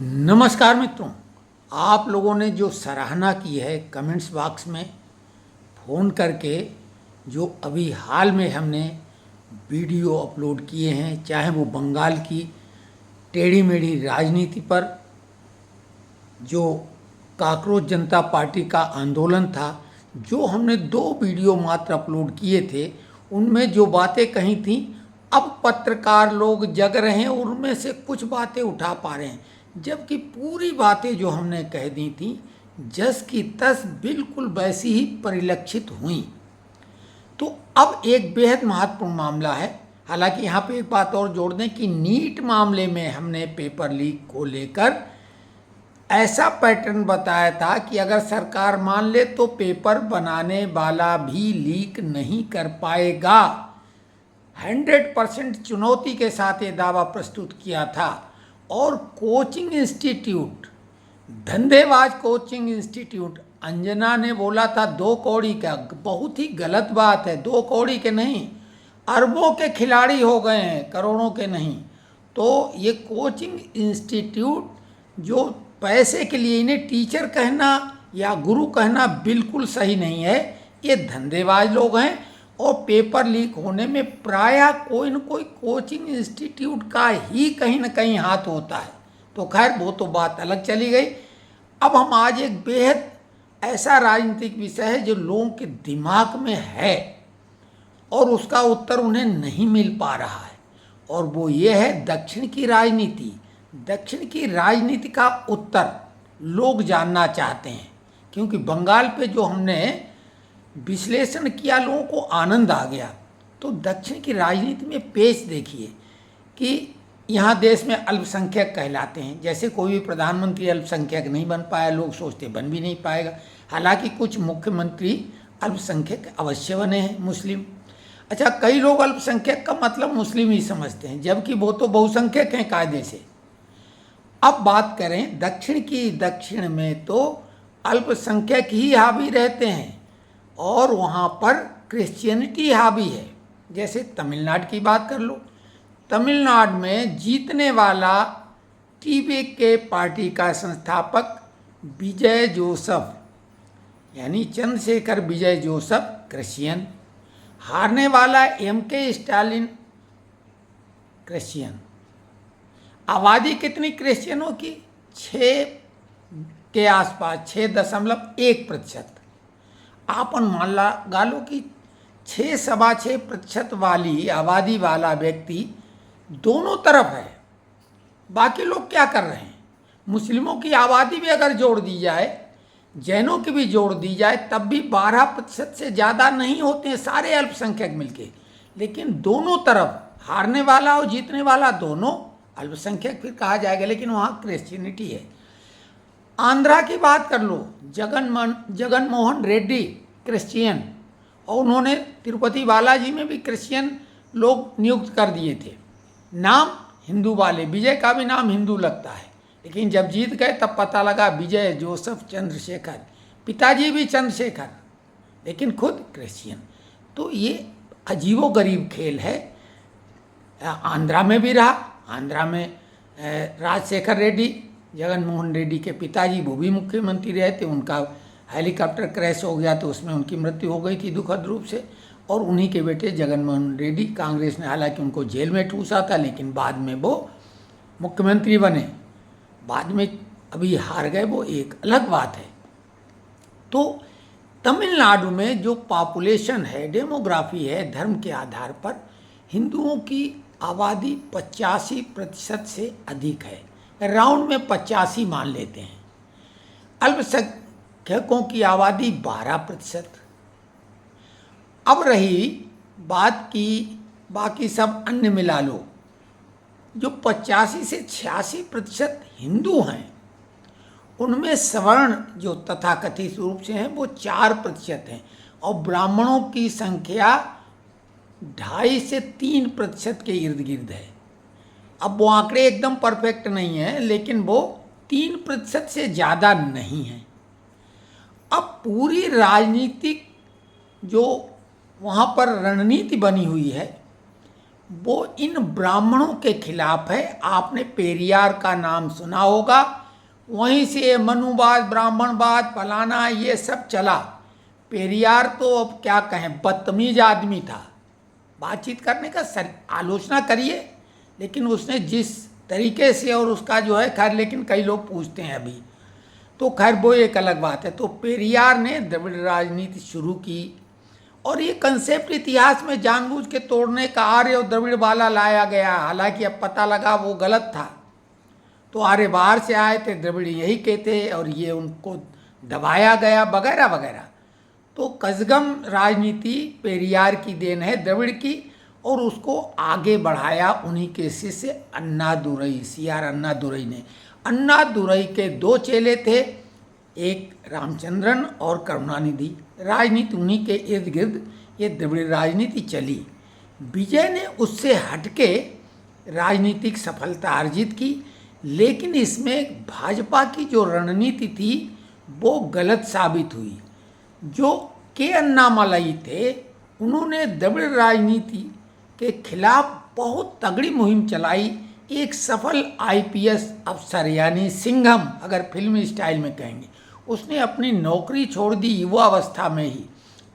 नमस्कार मित्रों। आप लोगों ने जो सराहना की है कमेंट्स बॉक्स में फ़ोन करके, जो अभी हाल में हमने वीडियो अपलोड किए हैं, चाहे वो बंगाल की टेढ़ी मेढ़ी राजनीति पर, जो काकरोच जनता पार्टी का आंदोलन था, जो हमने 2 वीडियो मात्र अपलोड किए थे, उनमें जो बातें कही थी, अब पत्रकार लोग जग रहे हैं, उनमें से कुछ बातें उठा पा रहे हैं, जबकि पूरी बातें जो हमने कह दी थी जस की तस बिल्कुल वैसी ही परिलक्षित हुई। तो अब एक बेहद महत्वपूर्ण मामला है। हालांकि यहाँ पे एक बात और जोड़ दें कि नीट मामले में हमने पेपर लीक को लेकर ऐसा पैटर्न बताया था कि अगर सरकार मान ले तो पेपर बनाने वाला भी लीक नहीं कर पाएगा। 100% चुनौती के साथ ये दावा प्रस्तुत किया था। और कोचिंग इंस्टीट्यूट, धंधेबाज कोचिंग इंस्टीट्यूट, अंजना ने बोला था 2 कौड़ी का, बहुत ही गलत बात है। 2 कौड़ी के नहीं, अरबों के खिलाड़ी हो गए हैं, करोड़ों के नहीं। तो ये कोचिंग इंस्टीट्यूट जो पैसे के लिए, इन्हें टीचर कहना या गुरु कहना बिल्कुल सही नहीं है। ये धंधेबाज लोग हैं और पेपर लीक होने में प्रायः कोई न कोई कोचिंग इंस्टीट्यूट का ही कहीं न कहीं हाथ होता है। तो खैर वो तो बात अलग चली गई। अब हम आज एक बेहद ऐसा राजनीतिक विषय है जो लोगों के दिमाग में है और उसका उत्तर उन्हें नहीं मिल पा रहा है, और वो ये है दक्षिण की राजनीति। दक्षिण की राजनीति का उत्तर लोग जानना चाहते हैं, क्योंकि बंगाल पे जो हमने विश्लेषण किया लोगों को आनंद आ गया। तो दक्षिण की राजनीति में पेच देखिए कि यहाँ देश में अल्पसंख्यक कहलाते हैं। जैसे कोई भी प्रधानमंत्री अल्पसंख्यक नहीं बन पाया, लोग सोचते बन भी नहीं पाएगा। हालांकि कुछ मुख्यमंत्री अल्पसंख्यक अवश्य बने हैं, मुस्लिम। अच्छा, कई लोग अल्पसंख्यक का मतलब मुस्लिम ही समझते हैं, जबकि वो तो बहुसंख्यक हैं कायदे से। अब बात करें दक्षिण की, दक्षिण में तो अल्पसंख्यक ही हावी रहते हैं और वहाँ पर क्रिश्चियनिटी हावी है। जैसे तमिलनाडु की बात कर लो, तमिलनाडु में जीतने वाला टीवीके पार्टी का संस्थापक विजय जोसफ, यानी चंद्रशेखर विजय जोसफ, क्रिश्चियन। हारने वाला एमके स्टालिन, क्रिश्चियन। आबादी कितनी क्रिश्चियनों की? 6 के आसपास, 6.1%। आपन मान लगा लो कि 6.6% वाली आबादी वाला व्यक्ति दोनों तरफ है। बाकी लोग क्या कर रहे हैं? मुस्लिमों की आबादी भी अगर जोड़ दी जाए, जैनों की भी जोड़ दी जाए, तब भी 12% से ज़्यादा नहीं होते हैं सारे अल्पसंख्यक मिलके। लेकिन दोनों तरफ हारने वाला और जीतने वाला दोनों अल्पसंख्यक फिर कहा जाएगा, लेकिन वहाँ क्रिश्चियनिटी है। आंध्रा की बात कर लो, जगन मोहन रेड्डी क्रिश्चियन, और उन्होंने तिरुपति बालाजी में भी क्रिश्चियन लोग नियुक्त कर दिए थे। नाम हिंदू वाले, विजय का भी नाम हिंदू लगता है, लेकिन जब जीत गए तब पता लगा विजय जोसफ चंद्रशेखर, पिताजी भी चंद्रशेखर, लेकिन खुद क्रिश्चियन। तो ये अजीबोगरीब खेल है। आंध्रा में भी रहा। आंध्रा में राजशेखर रेड्डी, जगन मोहन रेड्डी के पिताजी, वो भी मुख्यमंत्री रहे थे। उनका हेलीकॉप्टर क्रैश हो गया तो उसमें उनकी मृत्यु हो गई थी दुखद रूप से। और उन्हीं के बेटे जगन मोहन रेड्डी, कांग्रेस ने हालांकि उनको जेल में ठूसा था, लेकिन बाद में वो मुख्यमंत्री बने। बाद में अभी हार गए, वो एक अलग बात है। तो तमिलनाडु में जो पॉपुलेशन है, डेमोग्राफी है, धर्म के आधार पर हिंदुओं की आबादी 85% से अधिक है। राउंड में 85 मान लेते हैं। अल्पसंख्यकों की आबादी 12%। अब रही बात की बाकी सब अन्य मिला लो, जो 85 से 86% हिंदू हैं, उनमें सवर्ण जो तथाकथित रूप से हैं वो 4% हैं, और ब्राह्मणों की संख्या 2.5 से 3% के इर्द गिर्द है। अब वो आंकड़े एकदम परफेक्ट नहीं हैं, लेकिन वो 3% से ज़्यादा नहीं है। अब पूरी राजनीतिक जो वहाँ पर रणनीति बनी हुई है, वो इन ब्राह्मणों के खिलाफ है। आपने पेरियार का नाम सुना होगा, वहीं से मनुवाद, ब्राह्मणवाद, फलाना ये सब चला। पेरियार तो अब क्या कहें, बदतमीज आदमी था। बातचीत करने का आलोचना करिए, लेकिन उसने जिस तरीके से और उसका जो है, खैर लेकिन कई लोग पूछते हैं अभी, तो खैर वो एक अलग बात है। तो पेरियार ने द्रविड़ राजनीति शुरू की और ये कंसेप्ट इतिहास में जानबूझ के तोड़ने का आर्य और द्रविड़ वाला लाया गया। हालांकि अब पता लगा वो गलत था। तो आर्य बाहर से आए थे, द्रविड़ यही के थे और ये उनको दबाया गया वगैरह वगैरह। तो कसगम राजनीति पेरियार की देन है, द्रविड़ की, और उसको आगे बढ़ाया उन्हीं के शिष्य अन्नादुरई, सीआर अन्नादुरई ने। अन्नादुरई के दो चेले थे, एक रामचंद्रन और करुणानिधि। राजनीति उन्हीं के इर्द गिर्द ये द्रविड़ राजनीति चली। विजय ने उससे हटके राजनीतिक सफलता अर्जित की, लेकिन इसमें भाजपा की जो रणनीति थी वो गलत साबित हुई। जो के अन्नामलई थे, उन्होंने द्रविड़ राजनीति के खिलाफ बहुत तगड़ी मुहिम चलाई। एक सफल आईपीएस अफसर यानी सिंघम, अगर फिल्मी स्टाइल में कहेंगे, उसने अपनी नौकरी छोड़ दी युवावस्था में ही,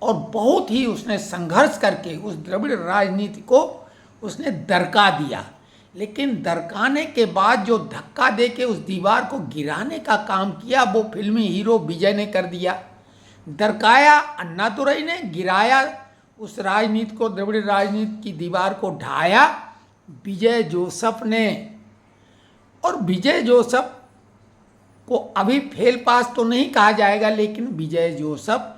और बहुत ही उसने संघर्ष करके उस द्रविड़ राजनीति को उसने दरका दिया। लेकिन दरकाने के बाद जो धक्का दे के उस दीवार को गिराने का काम किया, वो फिल्मी हीरो विजय ने कर दिया। दरकाया अन्नादुरई ने, गिराया उस राजनीति को, द्रविड़ राजनीति की दीवार को ढाया विजय जोसेफ ने। और विजय जोसेफ को अभी फेल पास तो नहीं कहा जाएगा, लेकिन विजय जोसेफ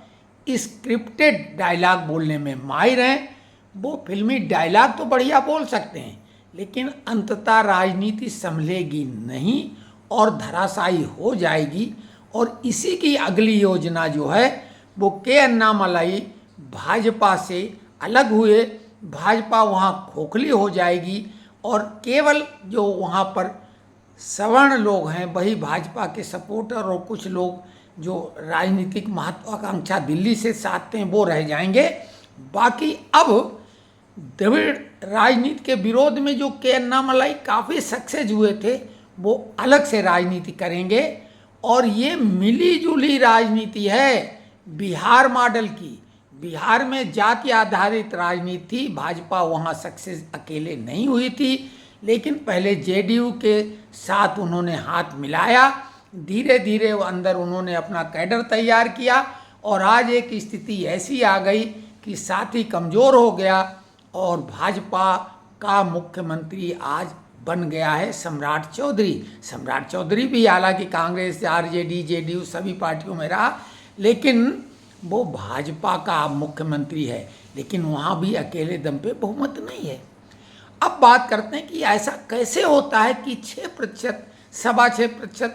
स्क्रिप्टेड डायलॉग बोलने में माहिर हैं। वो फिल्मी डायलॉग तो बढ़िया बोल सकते हैं, लेकिन अंततः राजनीति संभलेगी नहीं और धराशायी हो जाएगी। और इसी की अगली योजना जो है वो के अन्नामलई भाजपा से अलग हुए, भाजपा वहाँ खोखली हो जाएगी और केवल जो वहाँ पर सवर्ण लोग हैं वही भाजपा के सपोर्टर और कुछ लोग जो राजनीतिक महत्वाकांक्षा दिल्ली से साधते हैं वो रह जाएंगे। बाकी अब द्रविड़ राजनीति के विरोध में जो के अन्नामलई काफ़ी सक्सेस हुए थे, वो अलग से राजनीति करेंगे। और ये मिली जुली राजनीति है बिहार मॉडल की। बिहार में जाति आधारित राजनीति थी, भाजपा वहाँ सक्सेस अकेले नहीं हुई थी, लेकिन पहले जेडीयू के साथ उन्होंने हाथ मिलाया, धीरे धीरे वो अंदर उन्होंने अपना कैडर तैयार किया और आज एक स्थिति ऐसी आ गई कि साथी कमज़ोर हो गया और भाजपा का मुख्यमंत्री आज बन गया है सम्राट चौधरी। सम्राट चौधरी भी हालांकि कांग्रेस, आरजेडी, जेडीयू सभी पार्टियों में रहा, लेकिन वो भाजपा का मुख्यमंत्री है, लेकिन वहाँ भी अकेले दम पे बहुमत नहीं है। अब बात करते हैं कि ऐसा कैसे होता है कि 6%, 6.25%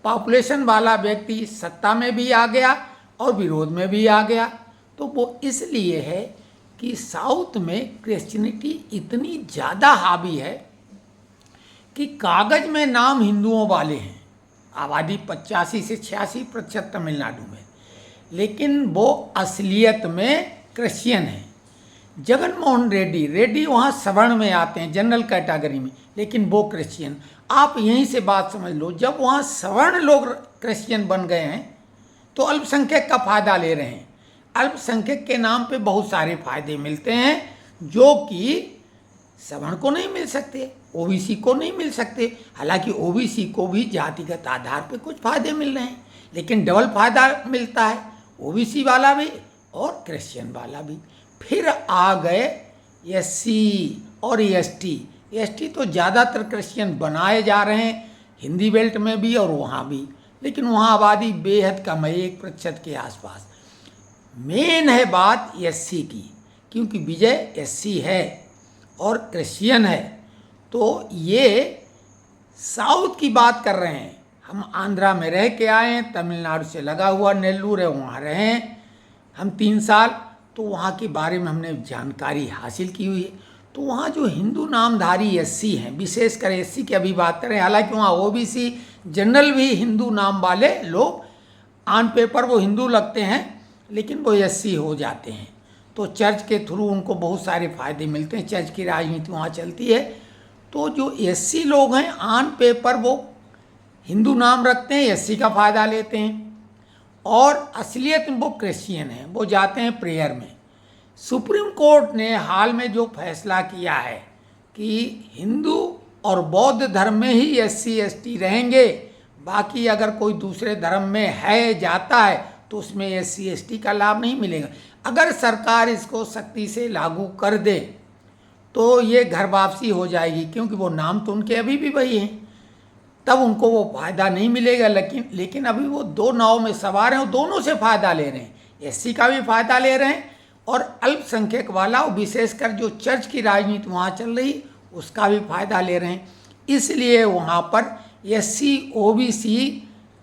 पॉपुलेशन वाला व्यक्ति सत्ता में भी आ गया और विरोध में भी आ गया। तो वो इसलिए है कि साउथ में क्रिश्चियनिटी इतनी ज़्यादा हावी है कि कागज में नाम हिंदुओं वाले हैं, आबादी 85 से 86% तमिलनाडु में, लेकिन वो असलियत में क्रिश्चियन है। जगन मोहन रेड्डी वहाँ सवर्ण में आते हैं, जनरल कैटेगरी में, लेकिन वो क्रिश्चियन। आप यहीं से बात समझ लो, जब वहाँ सवर्ण लोग क्रिश्चियन बन गए हैं तो अल्पसंख्यक का फायदा ले रहे हैं। अल्पसंख्यक के नाम पे बहुत सारे फायदे मिलते हैं जो कि सवर्ण को नहीं मिल सकते, ओबीसी को नहीं मिल सकते। हालांकि ओबीसी को भी जातिगत आधार पे कुछ फायदे मिल रहे हैं, लेकिन डबल फायदा मिलता है, ओबीसी वाला भी और क्रिश्चियन वाला भी। फिर आ गए एससी और एसटी तो ज़्यादातर क्रिश्चियन बनाए जा रहे हैं, हिंदी बेल्ट में भी और वहाँ भी, लेकिन वहाँ आबादी बेहद कम है, 1% के आसपास। मेन है बात एससी की, क्योंकि विजय एससी है और क्रिश्चियन है। तो ये साउथ की बात कर रहे हैं। हम आंध्रा में रह के आए हैं, तमिलनाडु से लगा हुआ नेल्लूर है, वहाँ रहे हैं हम 3 साल, तो वहाँ के बारे में हमने जानकारी हासिल की हुई है। तो वहाँ जो हिंदू नामधारी एससी हैं, विशेषकर एससी की अभी बात करें, हालांकि वहाँ ओबीसी जनरल भी हिंदू नाम वाले लोग ऑन पेपर वो हिंदू लगते हैं, लेकिन वो एससी हो जाते हैं। तो चर्च के थ्रू उनको बहुत सारे फायदे मिलते हैं, चर्च की राजनीति वहाँ चलती है। तो जो एससी लोग हैं ऑन पेपर वो हिंदू नाम रखते हैं, एससी का फ़ायदा लेते हैं, और असलियत में वो क्रिश्चियन हैं, वो जाते हैं प्रेयर में। सुप्रीम कोर्ट ने हाल में जो फैसला किया है कि हिंदू और बौद्ध धर्म में ही एससी एसटी रहेंगे, बाकी अगर कोई दूसरे धर्म में है जाता है तो उसमें एससी एसटी का लाभ नहीं मिलेगा। अगर सरकार इसको सख्ती से लागू कर दे तो ये घर वापसी हो जाएगी, क्योंकि वो नाम तो उनके अभी भी वही हैं, तब उनको वो फ़ायदा नहीं मिलेगा। लेकिन अभी वो दो नाव में सवार हैं, वो दोनों से फ़ायदा ले रहे हैं, एससी का भी फ़ायदा ले रहे हैं और अल्पसंख्यक वाला, विशेषकर जो चर्च की राजनीति वहाँ चल रही उसका भी फ़ायदा ले रहे हैं। इसलिए वहाँ पर एससी ओबीसी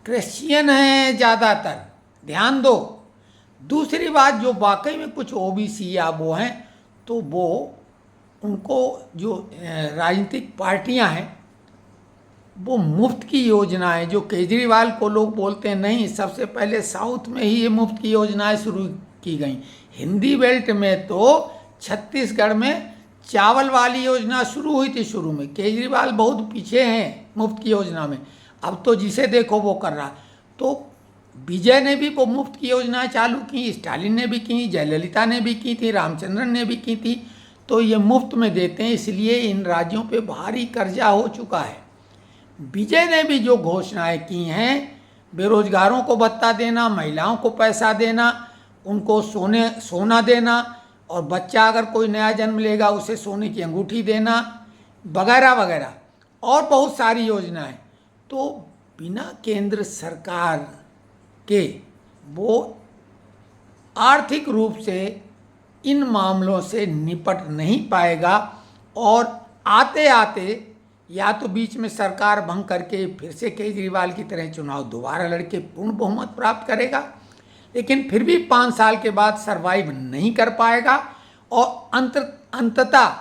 क्रिश्चियन हैं ज़्यादातर, ध्यान दो। दूसरी बात, जो वाकई में कुछ ओबीसी या वो हैं तो वो उनको जो राजनीतिक पार्टियां हैं वो मुफ्त की योजनाएं, जो केजरीवाल को लोग बोलते हैं नहीं, सबसे पहले साउथ में ही ये मुफ्त की योजनाएं शुरू की गई। हिंदी बेल्ट में तो छत्तीसगढ़ में चावल वाली योजना शुरू हुई थी शुरू में, केजरीवाल बहुत पीछे हैं मुफ्त की योजना में, अब तो जिसे देखो वो कर रहा। तो विजय ने भी वो मुफ्त की योजनाएं चालू की, स्टालिन ने भी की, जयललिता ने भी की थी, रामचंद्रन ने भी की थी। तो ये मुफ्त में देते हैं, इसलिए इन राज्यों पे भारी कर्जा हो चुका है। विजय ने भी जो घोषणाएं की हैं, बेरोजगारों को भत्ता देना, महिलाओं को पैसा देना, उनको सोना देना, और बच्चा अगर कोई नया जन्म लेगा उसे सोने की अंगूठी देना, वगैरह वगैरह, और बहुत सारी योजनाएं। तो बिना केंद्र सरकार के वो आर्थिक रूप से इन मामलों से निपट नहीं पाएगा, और आते आते या तो बीच में सरकार भंग करके फिर से केजरीवाल की तरह चुनाव दोबारा लड़के पूर्ण बहुमत प्राप्त करेगा, लेकिन फिर भी 5 साल के बाद सरवाइव नहीं कर पाएगा, और अंततः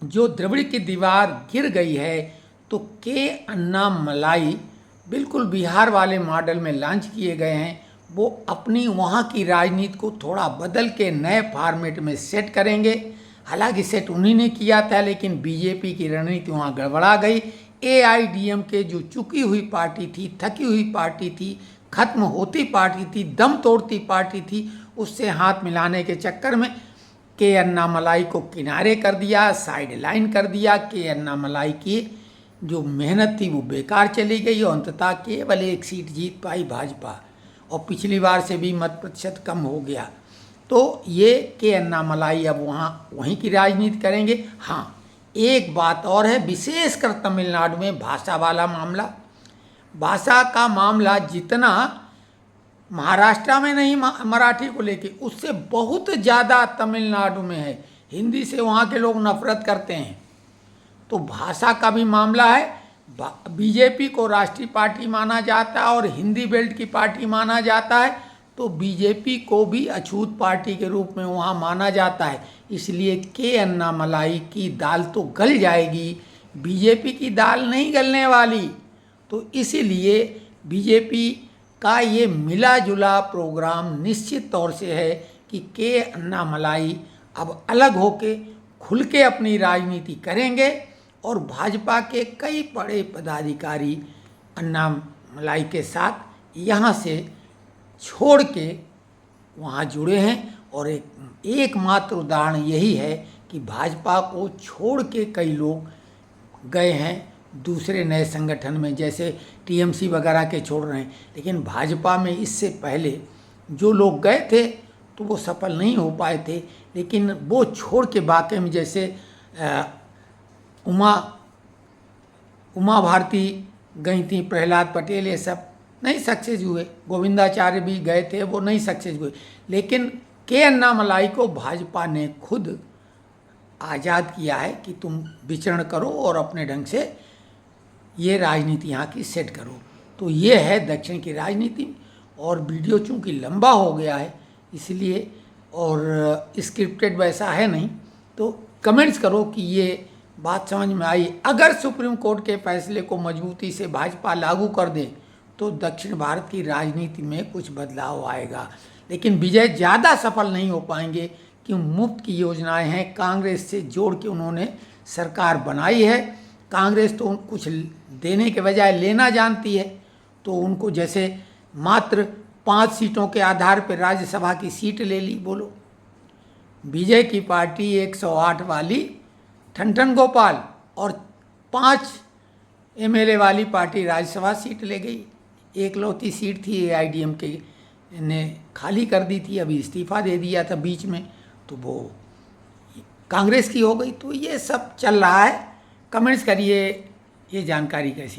जो द्रविड़ की दीवार गिर गई है तो के अन्नामलाई बिल्कुल बिहार वाले मॉडल में लॉन्च किए गए हैं, वो अपनी वहाँ की राजनीति को थोड़ा बदल के नए फॉर्मेट में सेट करेंगे। हालांकि सेट उन्हीं ने किया था, लेकिन बीजेपी की रणनीति वहाँ गड़बड़ा गई। एआईडीएमके जो चुकी हुई पार्टी थी, थकी हुई पार्टी थी, खत्म होती पार्टी थी, दम तोड़ती पार्टी थी, उससे हाथ मिलाने के चक्कर में के अन्नामलाई को किनारे कर दिया, साइड लाइन कर दिया। के अन्नामलाई की जो मेहनत थी वो बेकार चली गई, और अंततः केवल 1 सीट जीत पाई भाजपा, और पिछली बार से भी मत प्रतिशत कम हो गया। तो ये के अन्नामलाई अब वहीं की राजनीति करेंगे। हाँ, एक बात और है, विशेषकर तमिलनाडु में भाषा वाला मामला, भाषा का मामला जितना महाराष्ट्र में नहीं मराठी को लेके, उससे बहुत ज़्यादा तमिलनाडु में है। हिंदी से वहाँ के लोग नफरत करते हैं, तो भाषा का भी मामला है। बीजेपी को राष्ट्रीय पार्टी माना जाता है और हिंदी बेल्ट की पार्टी माना जाता है, तो बीजेपी को भी अछूत पार्टी के रूप में वहाँ माना जाता है। इसलिए के अन्नामलाई की दाल तो गल जाएगी, बीजेपी की दाल नहीं गलने वाली। तो इसीलिए बीजेपी का ये मिला जुला प्रोग्राम निश्चित तौर से है कि के अन्नामलाई अब अलग होके खुल के अपनी राजनीति करेंगे, और भाजपा के कई बड़े पदाधिकारी अन्नामलाई के साथ यहाँ से छोड़ के वहाँ जुड़े हैं। और एकमात्र उदाहरण यही है कि भाजपा को छोड़ के कई लोग गए हैं दूसरे नए संगठन में, जैसे टीएमसी वगैरह के छोड़ रहे हैं। लेकिन भाजपा में इससे पहले जो लोग गए थे तो वो सफल नहीं हो पाए थे, लेकिन वो छोड़ के वाकई में, जैसे उमा भारती गई थी, प्रहलाद पटेल, ये सब नहीं सक्सेस हुए, गोविंदाचार्य भी गए थे, वो नहीं सक्सेस हुए। लेकिन के अन्नामलाई को भाजपा ने खुद आज़ाद किया है कि तुम विचरण करो और अपने ढंग से ये राजनीति यहाँ की सेट करो। तो ये है दक्षिण की राजनीति। और वीडियो चूँकि लंबा हो गया है इसलिए, और स्क्रिप्टेड वैसा है नहीं, तो कमेंट्स करो कि ये बात समझ में आई। अगर सुप्रीम कोर्ट के फैसले को मजबूती से भाजपा लागू कर दे तो दक्षिण भारत की राजनीति में कुछ बदलाव आएगा, लेकिन विजय ज़्यादा सफल नहीं हो पाएंगे, कि मुफ्त की योजनाएं हैं, कांग्रेस से जोड़ के उन्होंने सरकार बनाई है। कांग्रेस तो कुछ देने के बजाय लेना जानती है, तो उनको जैसे मात्र 5 सीटों के आधार पर राज्यसभा की सीट ले ली। बोलो, विजय की पार्टी 108 वाली ठनठन गोपाल और 5 एमएलए वाली पार्टी राज्यसभा सीट ले गई। एकलौती सीट थी AIDMK ने खाली कर दी थी, अभी इस्तीफा दे दिया था बीच में, तो वो कांग्रेस की हो गई। तो ये सब चल रहा है। कमेंट्स करिए ये जानकारी कैसी